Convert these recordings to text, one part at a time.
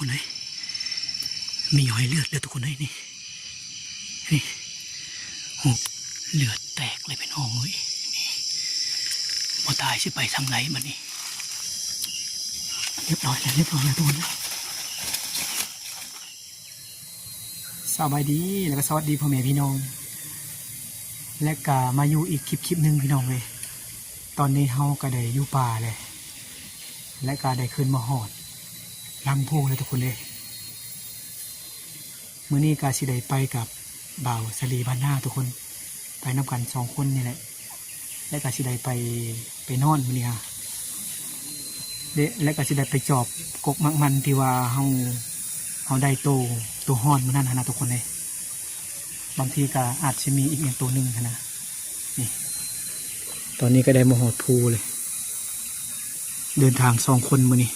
คนเลยมีหอยเลือดเลยทุกคนเลยนี่โอ้เลือดแตกเลยเป็นห้องเลยนี่พอตายสิไปทางไหนมันนี่เรียบร้อยแล้วทุกคนนะสบายดีแล้วก็สวัสดีพ่อแม่พี่น้องและก็มาอยู่อีกคลิปหนึ่งพี่น้องเลยตอนนี้เฮาก็ได้อยู่ป่าเลยและก็ได้ขึ้นมาหอดลังโพเลยทุกคนเลยมื้อนี้ก็สิได้ไปกับบ่าวสลีบ้านหน้าทุกคนไปนำกัน2 คนนี่แหละและก็สิได้ไปนอนมื้อนี้ฮะและก็สิได้ไปจอบกกมักมันที่ว่าเฮาได้ตัวฮ้อนมื้อนั้นนะทุกคนเลยบางทีก็อาจจะมีอีกอย่างตัวหนึ่งนะนี่ตอนนี้ก็ได้มาหอดภูเลยเดินทาง2 คนมื้อนี้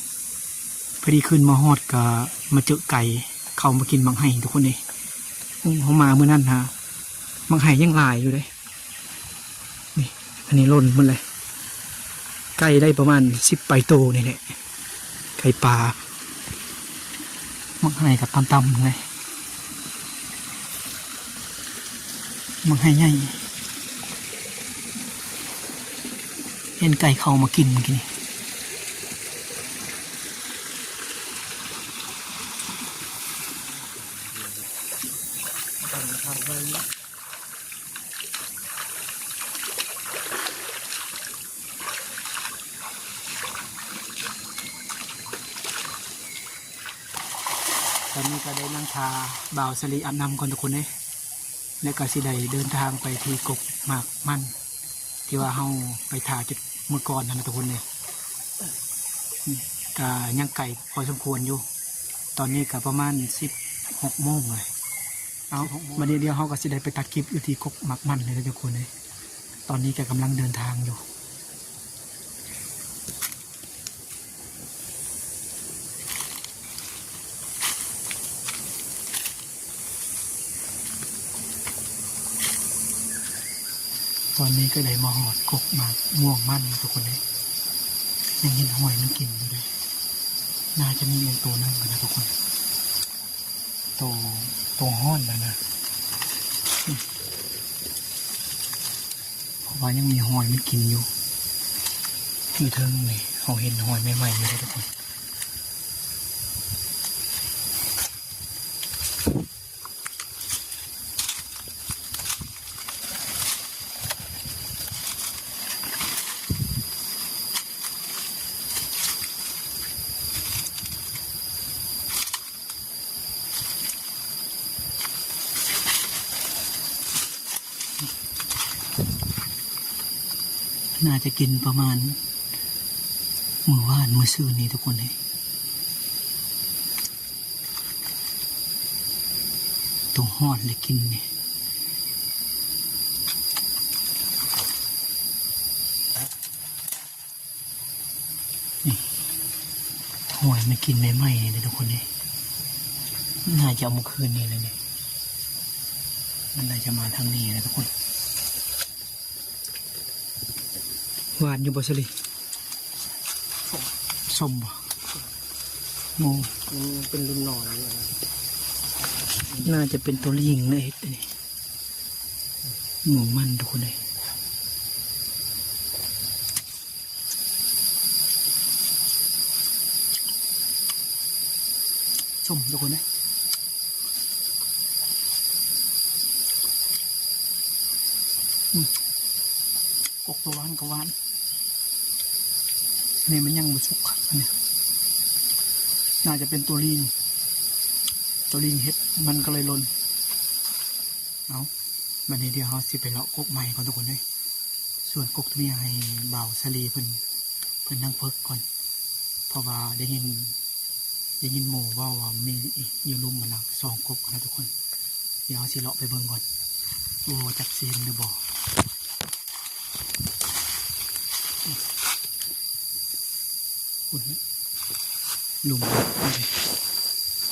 พอดีขึ้นมาหอดก็มาเจอไก่เขามากินมังไห่ทุกคนเลยเขามาเมื่อนั้นฮะมังไห่ยังลายอยู่เลยนี่อันนี้ล่นมันเลยไก่ได้ประมาณ10 ใบโตนี่แหละไก่ปลามังไห่กับตำๆเลยมังไห่ใหญ่เห็นไก่เขามากินเมื่อกี้นี่ตอนนี้ก็ได้นั่งทาบ่าวสลีอาบน้ำก่อนทุกคนเลยและก็สิได้เดินทางไปที่กกหมากมันที่ว่าเฮาไปถ่าจุดเมื่อก่อนนะทุกคนเลยก็ยังไก่พอสมควรอยู่ตอนนี้ก็ประมาณ16 โมงเลยเอามาเดี๋ยวเฮาก็สิได้ไปตัดคลิปอยู่ที่กกหมากมันเลยทุกคนเลยตอนนี้ก็กำลังเดินทางอยู่ตอนนี้ก็ได้มาหอดกกหมากม่วงมันทุกคนเลยยังเห็นหอยมันกินอยู่เลยน่าจะมีเป็นตัวนึงกันนะทุกคนตัวห้อนนะเพราะว่ายังมีหอยมันกินอยู่ที่เทิงนี่เขาเห็นหอยใหม่ๆอยู่เลยทุกคนน่าจะกินประมาณมื้อวานมื้อซื่อนี้ทุกคนเลยตัวหอดเลยกินเนี่ยนี่หอยมันกินใหม่ๆเลยทุกคนเลยน่าจะเอามาคืนนี้เลยเนี่ยมันน่าจะมาทางนี้นะทุกคนหวานอยู่บ่สลีส้มบ่โมเป็นรุ่นหน่อยน่าจะเป็นตัวลิงเลยหมูมันทุกคนเลยส้มทุกคนเลยกกตัวหวานก็หวานนี่มันยังไม่สุกอันนี้น่าจะเป็นตัวลิงเห็ดมันก็เลยหล่นเอาบัดนี้เดี๋ยวเขาสิไปเลาะกกใหม่ก่อนทุกคนเลยส่วนกกตัวนี้ให้บ่าวสลีเพิ่นนั่งเพิกก่อนเพราะว่าได้ยินหมู่ว่ามีอยู่ลุ่มมัน2 กกนะทุกคนเดี๋ยวเขาสิเลาะไปเบิ่งก่อนโอ้จักเซียนหรือบ่ลุม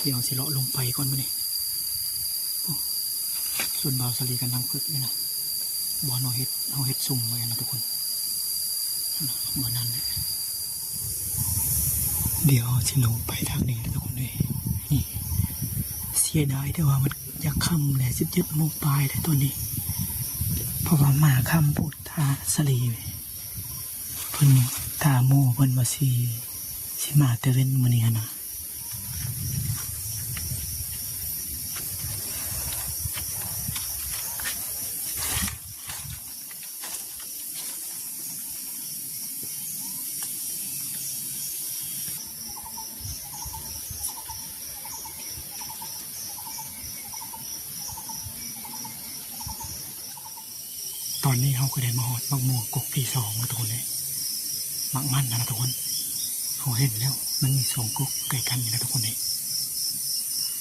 เดี๋ยวสิเลาะลงไปก่อนมาเนี่ยส่วนบ่าวสลีกันนั่งพึกเลยนะบ่อเฮ็ดซุ่มไว้นะทุกคนบ่อนั้นเลยเดี๋ยวสิลงไปทางนี้นะทุกคนเลย สียดายแต่ว่ามันอยากค่ำเลย17 โมงปลายเลยตัวนี้ เพราะว่ามาค่ำพูดทาสลีเพิ่นทาโม่เพิ่นมาสิมาเตเว่นมื้อนี้นะตอนนี้เขาก็ได้มาหอดมักม่วงกกที่2แล้วทุกคนเลยมักมันนะทุกคนเขาเห็นแล้วมันมี2 กกใกล้กันอยู่นะทุกคนเลย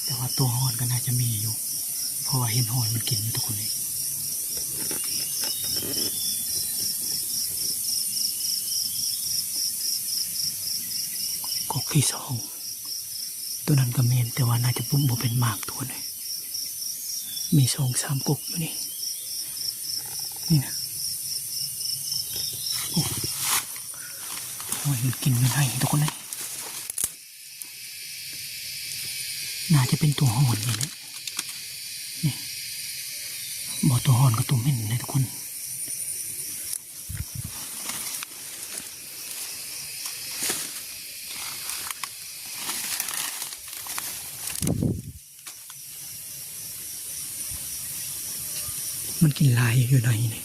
แต่ว่าตัวหอนก็น่าจะมีอยู่เพราะว่าเห็นหอนมันกินอยู่ทุกคนเลยกกที่2ตัวนั้นก็เมนแต่ว่าน่าจะปุ่มบ่เป็นหมากตัวเลยมี2-3 กกอยู่นี่นี่นะโอ้ยมันกินไม่ได้ทุกคนเลยน่าจะเป็นตัวหอนนี่แหละนี่บ่ตัวหอนกับตัวเม่นเลยทุกคนมันกินลายอยู่ในนี่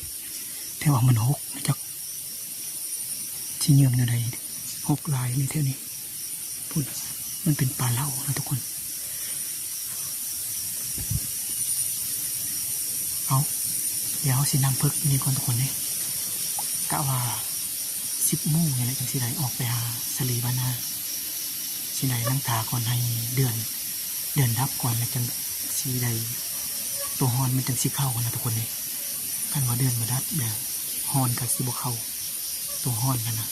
แต่ว่ามันหกจากชิ้นเยื่ออยู่ในหกลายนี่เท่านี้พูดมันเป็นปลาเล่านะทุกคนเอาเดี๋ยวสินำเพิกนี่ก่อนทุกคนเนี่ยกะว่า10 โมงนี่แหละจังสิได้ออกไปหาสลีบานาสิได้นั่งตาก่อนให้เดือนดับก่อนแล้วจังสิได้ตัวฮอนมันจังสิเข้านะทุกคนเนี่ยกันว่าเดือนมาดับเดี๋ยวฮอนกับสิบเข้าตัวฮอนกันนะ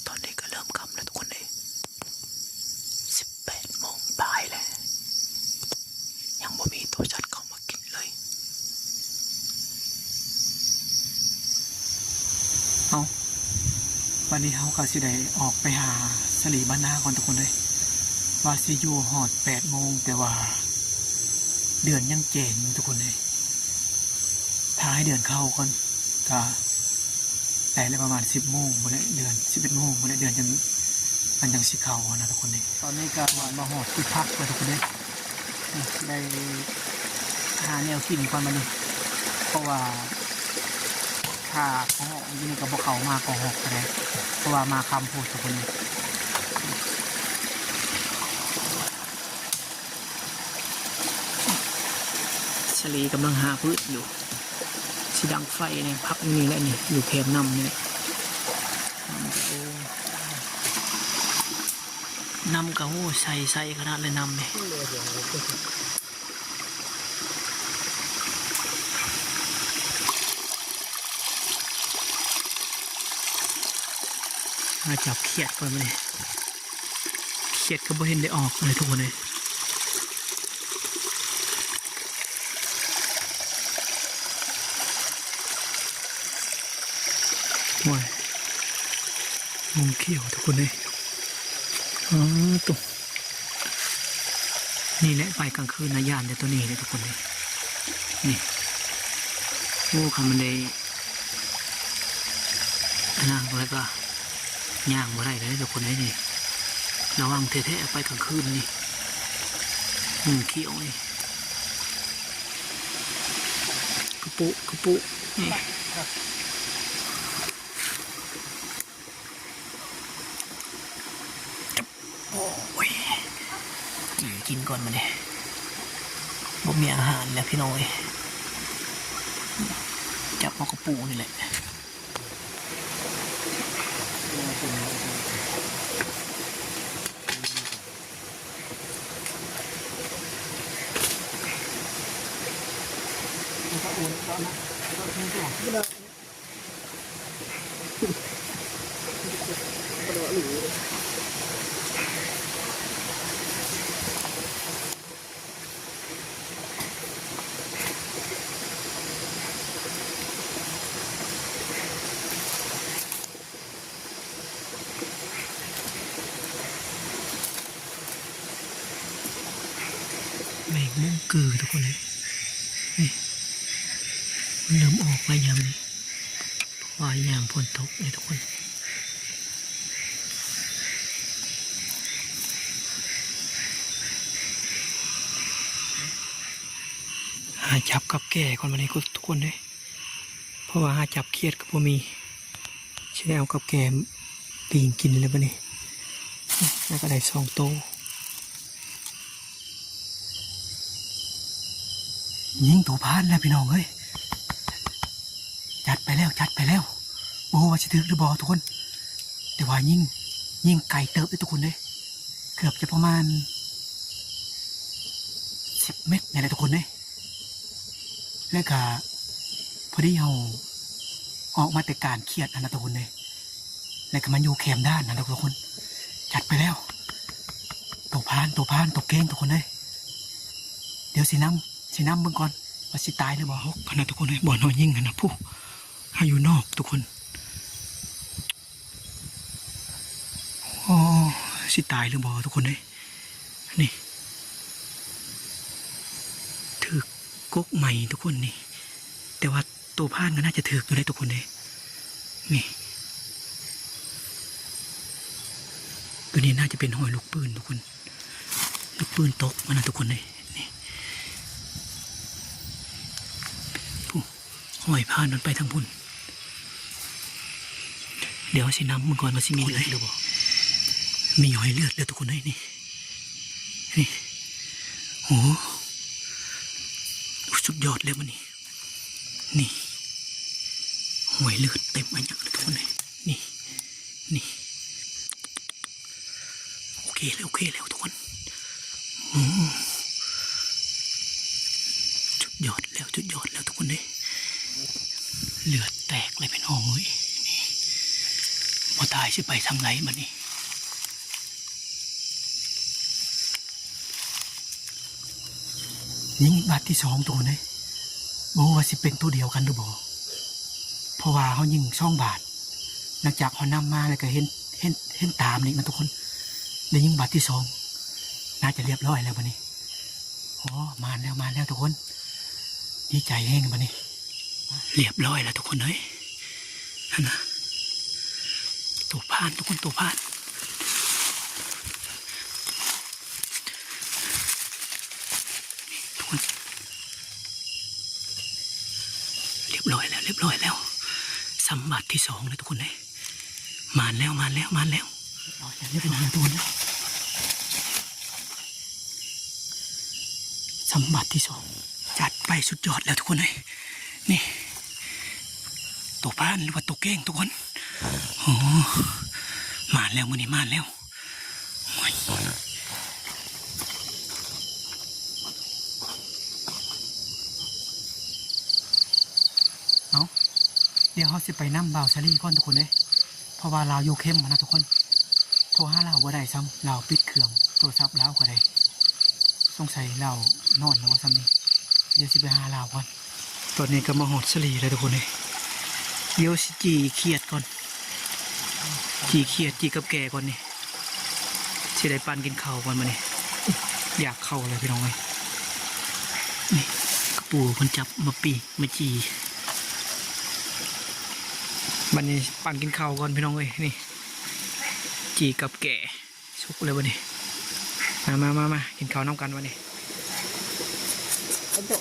ตอนนี้ก็เริ่มค่ำแล้วทุกคนเลย18 โมงปลายแล้วยังบ่มีตัวชัดเข้ามากินเลยเอาวันนี้เขาก็สิได้ออกไปหาสลีบ้านนาก่อนทุกคนเลยว่าสิอยู่หอด8 โมงแต่ว่าเดือนยังแจ้งอยู่ทุกคนเลยท้ายเดือนเข้าก่อนก็แต่เลยประมาณ10 โมงหมดเลยเดือน11 โมงหมดเลยเดือนยังมันยังสิเข้านะทุกคนเลยตอนนี้ก็มาหอดที่พักเลยทุกคนเลยได้หาแนวกินก่อนมาดิเพราะว่าถ้าของหอกที่นี่กับพวกเขามาของหอกอะไรเพราะว่ามาคำพูดทุกคนเลยชลีกำลังหาพืชอยู่สีดังไฟเนี่ยพักนี่แหละนี่อยู่แคมน้ำนี่น้ำกระโหใส่ขนาดเลยน้ำเนี่ยมาจับเขียดก่อนมาเลยเขียดก็บ่เห็นได้ออกเลยทุกคนเลยว้ายมุมเขียวทุกคนเลยตุ๊นี่แหละไปกลางคืนนะยานเดี๋ยวตัวนี้เลยทุกคนเลยนี่โอ้คำมันเลยนั่งแล้วก็ย่างมาได้เลยทุกคนเลยนี่ระวังเทะๆไปกลางคืนนี่เขียวนี่กระปุนี่โอ้ยกินก่อนมาเนี่ยบ่มีอาหารแล้วพี่น้อยจับเอากระปูนี่แหละ แมงมุมกือทุกคนเลยนี่มันเริ่มออกมายามนี้เพราะว่ายามฝนตกเลยทุกคนหาจับกับแก่ก่อนมาเลยทุกคนเลยเพราะว่าหาจับเครียดกับพวมีใช่เอากับแก่ปีงกินเลยปะนี่แล้วก็ได้2 โตยิงตัวพานแล้วพี่น้องเฮ้ยจัดไปแล้วโอ้ว่าจะถึกหรือบอทุกคนแต่ว่ายิงไก่เติบเลยทุกคนเลยเกือบจะประมาณ10 เมตรนี่แหละทุกคนเลยแล้วก็พอดีเราออกมาแต่การเครียดนะทุกคนเลยแล้วก็มันอยู่แคมด้านนะทุกคนจัดไปแล้วตัวพานตัวเก้งทุกคนเลยเดี๋ยวสิน้ำเบิ่งก่อนว่าสิตายหรือบ่ขนาดทุกคนเลยบ่อนอนยิ่งกันนะผู้ให้อยู่นอกทุกคนโอ้สิตายหรือบ่ทุกคนเลยนี่ถือกกใหม่ทุกคนนี่แต่ว่าตัวพานก็น่าจะถืออยู่ได้ทุกคนเลยนี่ตัวนี้น่าจะเป็นหอยลูกปืนทุกคนลูกปืนตกมานะทุกคนเลยนี่หอยพานมันไปทางพุ่นเดี๋ยวสิน้ำมันก่อนมาสิมีเลยมีหอยเลือดเลยทุกคนเลยนี่โอ้สุดยอดเลยมันนี่หอยเลือดเต็มอันอย่างเลยทุกคนเลยนี่โอเคแล้วทุกคนจุดยอดแล้วทุกคนเลยเลือดแตกเลยเป็นห้องเลยนี่พอตายสิไปทำไรมันนี่ยิงบาดที่2 ตัวเลยบอกว่าสิเป็นตัวเดียวกันหรือบ่เพราะว่าเขายิง2 บาทหลังจากเขานำมาแล้วก็เห็นตามนี่นะทุกคนได้ยิงบาดที่2น่าจะเรียบร้อยแล้วมันนี่โอ้มาแล้วทุกคนดีใจแห้งมันนี่เรียบร้อยแล้วทุกคนเฮ้ยนะตัวพานทุกคนตัวพานทุกคนเรียบร้อยแล้วสมบัติที่2เลยทุกคนเฮ้ยมาแล้วเรียบร้อยแล้วทุกคนสมบัติที่2จัดไปสุดยอดแล้วทุกคนเลยนี่ตัวพานหรือว่าตัวเก้งทุกคนโอ้มาแล้วมือนี้มาแล้วเอาเดี๋ยวเขาสิไปน้ำบ่าวซารีก่อนทุกคนเลยเพราะว่าเราอยู่เข้มนะทุกคนโทรหาเราบ่ได้ซ้ำเราปิดเครื่องโทรศัพท์เราก็ได้สงสัยเรานอนแล้วว่าซ้ำนี่เดี๋ยวสิไปหาเราก่อนตอนนี้ก็มาหอดสลีเลยทุกคนเลยเดี๋ยวสิจีเขียดก่อนจีกับแก่ก่อนนี่สิได้ปั่นกินข้าวก่อนมาเนี่ยอยากเข้าเลยพี่น้องเลยนี่กระปูมันจับมาปีมาจีวันนี้ปั่นกินข้าวก่อนพี่น้องเลยนี่จีกับแก่สุกเลยวันนี้มากินข้าวน้ำกันวันนี้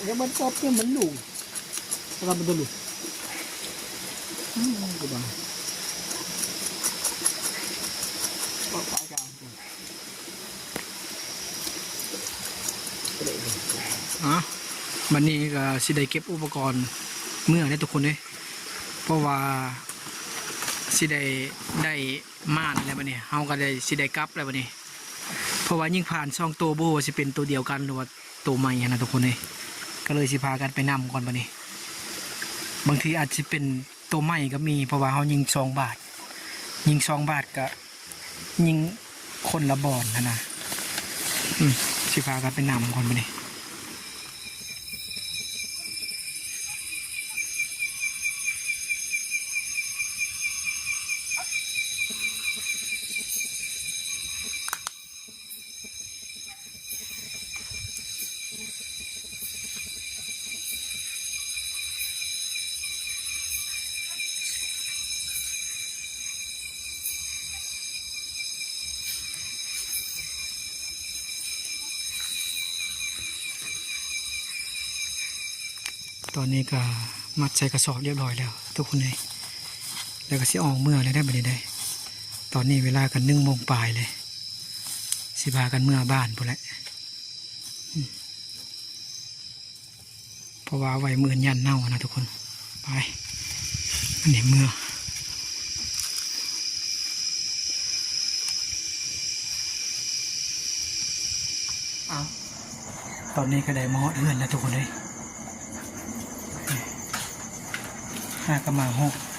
เดี๋ยวมันชอบเนี่ยมันหลูเรามันจะหลุดกูบ้าก็ไปกันวันนี้ก็สิได้เก็บอุปกรณ์เมื่อได้ทุกคนเลยเพราะว่าสิได้ม่านอะไรแบบนี้เฮาก็ได้สิได้กลับอะไรแบบนี้เพราะว่ายิ่งผ่านช่องตัวโบสิเป็นตัวเดียวกันหรือว่าตัวใหม่นะทุกคนเลยก็เลยสิพากันไปนำก่อนแบบนี้บางทีอาจจะเป็นตัวใหม่ก็มีเพราะว่าเขายิง2 บาทก็ ยิงคนละบอนนะสิพากันไปนำคนไปนี่ตอนนี้ก็มัดใส่กระสอบเรียบร้อยแล้ว ทุกคนเลยแล้วก็สิออกเมื่อเลยได้บัดนี้ได้ตอนนี้เวลากัน1 โมงปลายเลยสิพากันเมื่อบ้านพอแหละเพราะว่าไว้มือยันเน่านะทุกคนไปอันนี้เมื่อเอาตอนนี้ก็ได้มอดเอื้อนแล้วทุกคนเลยห้าก็มา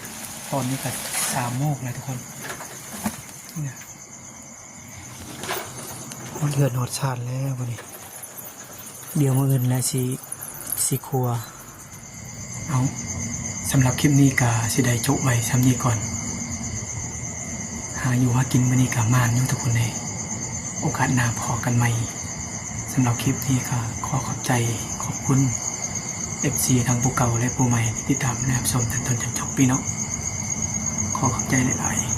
6ตอนนี้ก็3 โมงแล้วทุกคนเนี่ยมันเดือดหอดชาติแล้ววันนี้เดี๋ยวมื้ออื่นแล้วสิครัวเอาสำหรับคลิปนี้ก็สิได้จบไว้ซ้ำนี้ก่อนหาอยู่หากินมื้อนี้ก็มานอยู่ทุกคนเลยโอกาสหน้าพอกันใหม่สำหรับคลิปนี้ก็ขอขอบใจขอบคุณ FC ทั้งผู้เก่าและผู้ใหม่ที่ติดตามนะครับชมจนจบพี่น้องขอขอบใจหลายๆ